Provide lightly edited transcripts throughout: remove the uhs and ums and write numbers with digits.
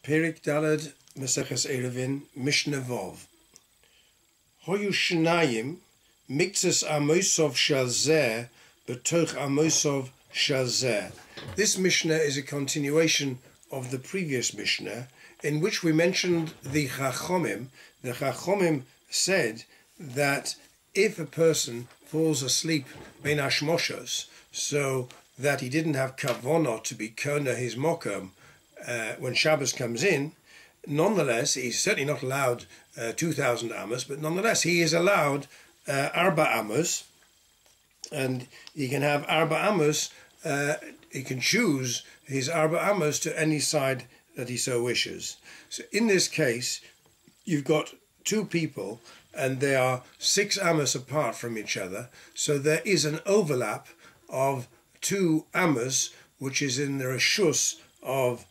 Perik Dalad Mesechas Erevin Mishnah Vov. Hoyu Shnayim Miktzas Amosov Shazeh Betoch Amosov Shazeh. This Mishnah is a continuation of the previous Mishnah, in which we mentioned the Chachomim. The Chachomim said that if a person falls asleep ben hashmoshos, so that he didn't have kavona to be kona his mokom when Shabbos comes in, nonetheless, he's certainly not allowed 2,000 amos, but nonetheless, he is allowed arba amos, and he can have arba amos, he can choose his arba amos to any side that he so wishes. So in this case, you've got two people, and they are 6 amos apart from each other, so there is an overlap of 2 amos, which is in the reshus of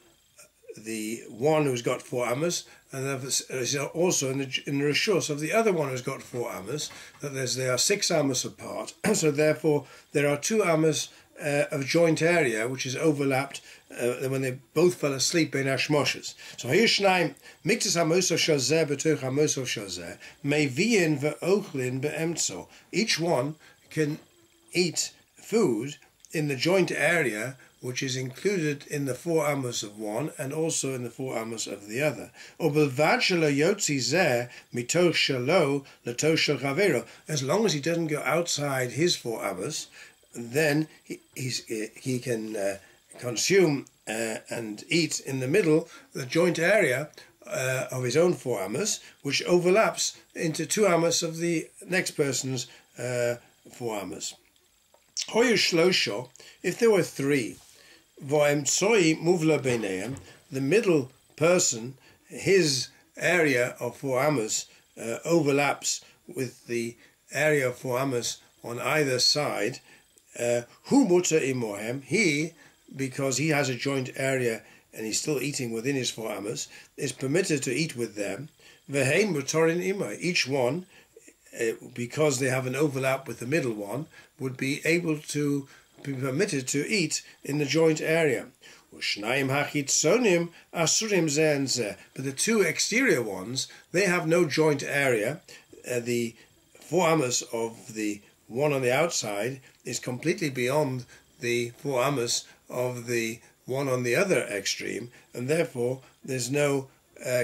the one who's got 4 amos, and there's also in the reshus of the other one who's got 4 amos. That they are 6 amos apart, so therefore there are 2 amos of joint area which is overlapped when they both fell asleep in hashmoshes. So Hayishnaim Miktzas Amosov Shazeh Betoch Amosov Shazeh Meviyin ve'ochlin be'emtzo. Each one can eat food in the joint area which is included in the 4 amos of one and also in the 4 amos of the other. As long as he doesn't go outside his 4 amos, then he can consume and eat in the middle, the joint area of his own 4 amos, which overlaps into 2 amos of the next person's 4 amos. Hoyu shlosho, if there were 3, v'emtsoi muvla beineim, the middle person, his area of 4 amos overlaps with the area of 4 amos on either side. Hu muta imohem, he, because he has a joint area and he's still eating within his 4 amos, is permitted to eat with them. Vehein mutorin imo, each one, because they have an overlap with the middle one, would be able to be permitted to eat in the joint area. But the 2 exterior ones, they have no joint area. The 4 amos of the one on the outside is completely beyond the 4 amos of the one on the other extreme, and therefore there's no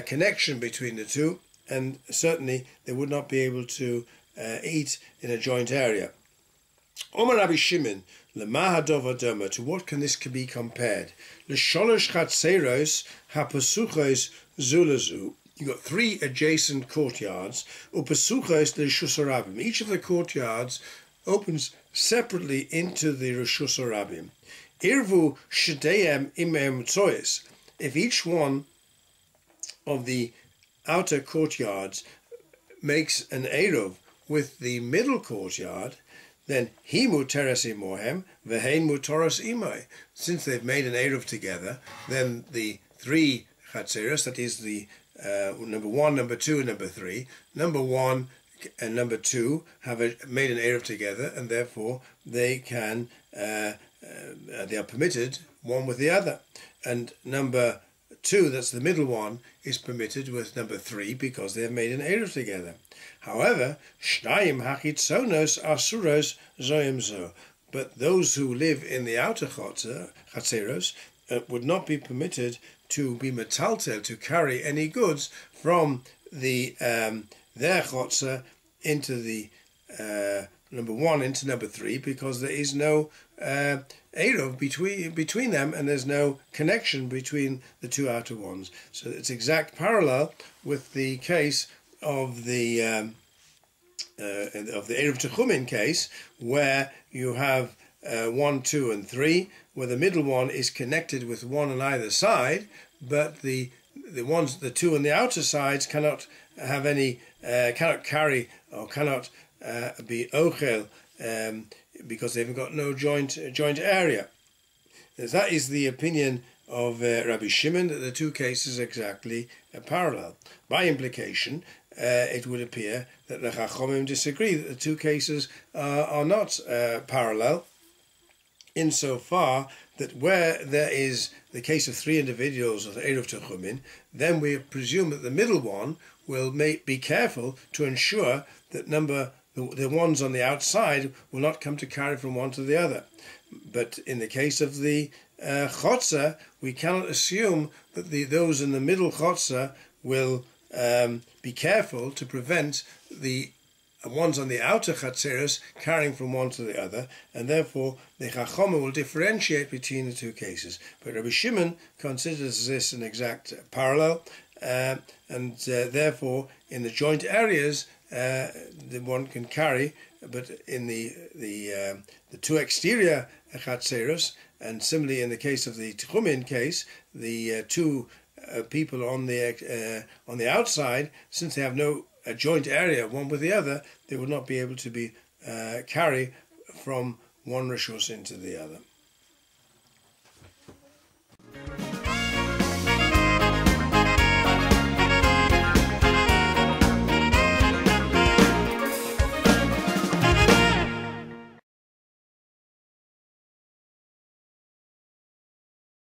connection between the 2, and certainly they would not be able to eat in a joint area. Omar Rabbi Shimon, Lema hadova doma, to what can this be compared? L'sholosh chatzeros hapasuchos zulazu. You've got 3 adjacent courtyards. Upasuchos l'reshus harabim. Each of the courtyards opens separately into the reshus harabim. Irvu shedeyem imem tzois. If each one of the outer courtyards makes an eruv with the middle courtyard, then he muteres imohem, vehein mutoros imoi. Since they've made an eruv together, then the 3 chatzeros, that is the number 1, number 2, and number 3, number 1 and number 2 have made an eruv together, and therefore they can they are permitted one with the other. And number 2, that's the middle one, is permitted with number 3 because they have made an eruv together. However, shnayim hachitzonos asuros zoim zo. But those who live in the outer chatzeros would not be permitted to be metaltel, to carry any goods from the their chotzer into the number 1 into number 3, because there is no eruv between them, and there's no connection between the 2 outer ones. So it's exact parallel with the case of the eruv techumin case, where you have 1, 2, and 3, where the middle one is connected with 1 on either side, but the 2 on the outer sides cannot have any, cannot carry or cannot be ochel, because they've got no joint area. That is the opinion of Rabbi Shimon, that the 2 cases are exactly parallel. By implication, it would appear that the Chachomim disagree, that the 2 cases are not parallel, insofar that where there is the case of 3 individuals of the Eruv Techumin, then we presume that the middle one will be careful to ensure that the ones on the outside will not come to carry from one to the other. But in the case of the chotzer, we cannot assume that those in the middle chotzer will be careful to prevent the ones on the outer chatzeros carrying from one to the other, and therefore the Chachama will differentiate between the two cases. But Rabbi Shimon considers this an exact parallel, and therefore in the joint areas the one can carry, but in the two exterior chatzeros, and similarly in the case of the Techumin case, the two people on the outside, since they have no joint area one with the other, they will not be able to be carry from one rishus into the other.